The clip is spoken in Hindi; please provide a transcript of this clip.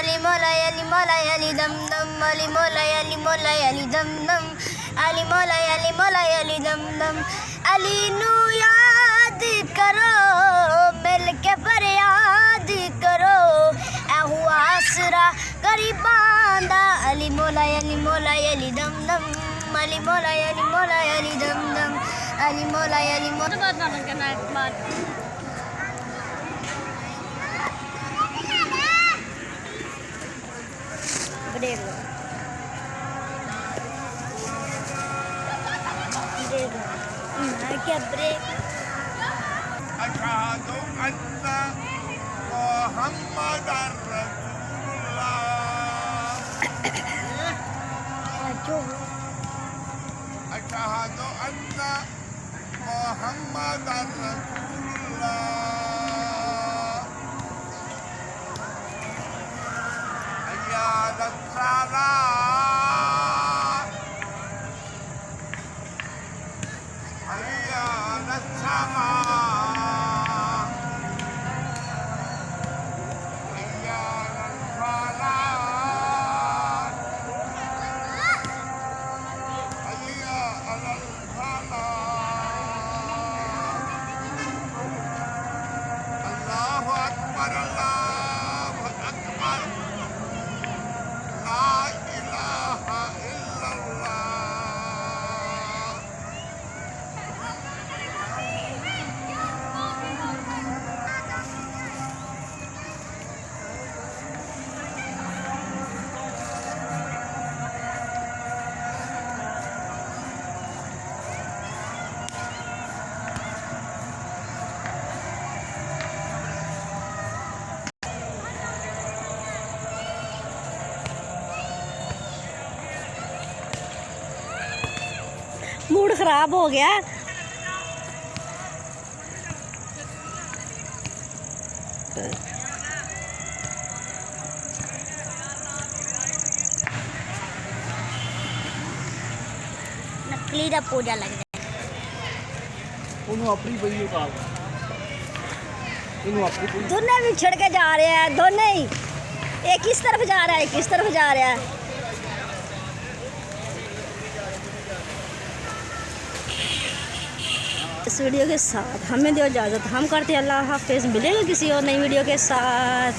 अली मौला अली दम दम अली मौला अली दम दम अली मौला अली दम दम अली नू याद करो मिल के फरियाद करो ऐ हुआ आसरा गरीबां दा अली मौला अली दम दम अली मौला अली दम दम अली मौला बात मालूम करना एक बात ब्रेक क्या ब्रेक अशहदु अन्ना मुहम्मदर रसूलुल्लाह अशहदु अन्ना मुहम्मदर रसूलुल्लाह हय्या अलस्सलाह हय्या अलस्सलाह हय्या अलस्सलाह हय्या अलस्सलाह अल्लाहु अकबर अल्लाहु अकबर ला इलाहा इल्लल्लाह मूड खराब हो गया। नकली दा पूजा लग रहा अपनी पई उतार दोनों भी छिड़ के जा रहे हैं, दोनों ही एक इस तरफ जा रहा है एक इस तरफ जा रहा है। इस वीडियो के साथ हमें दो इजाज़त, हम करते हैं अल्लाह हाफिज़। मिलेंगे किसी और नई वीडियो के साथ।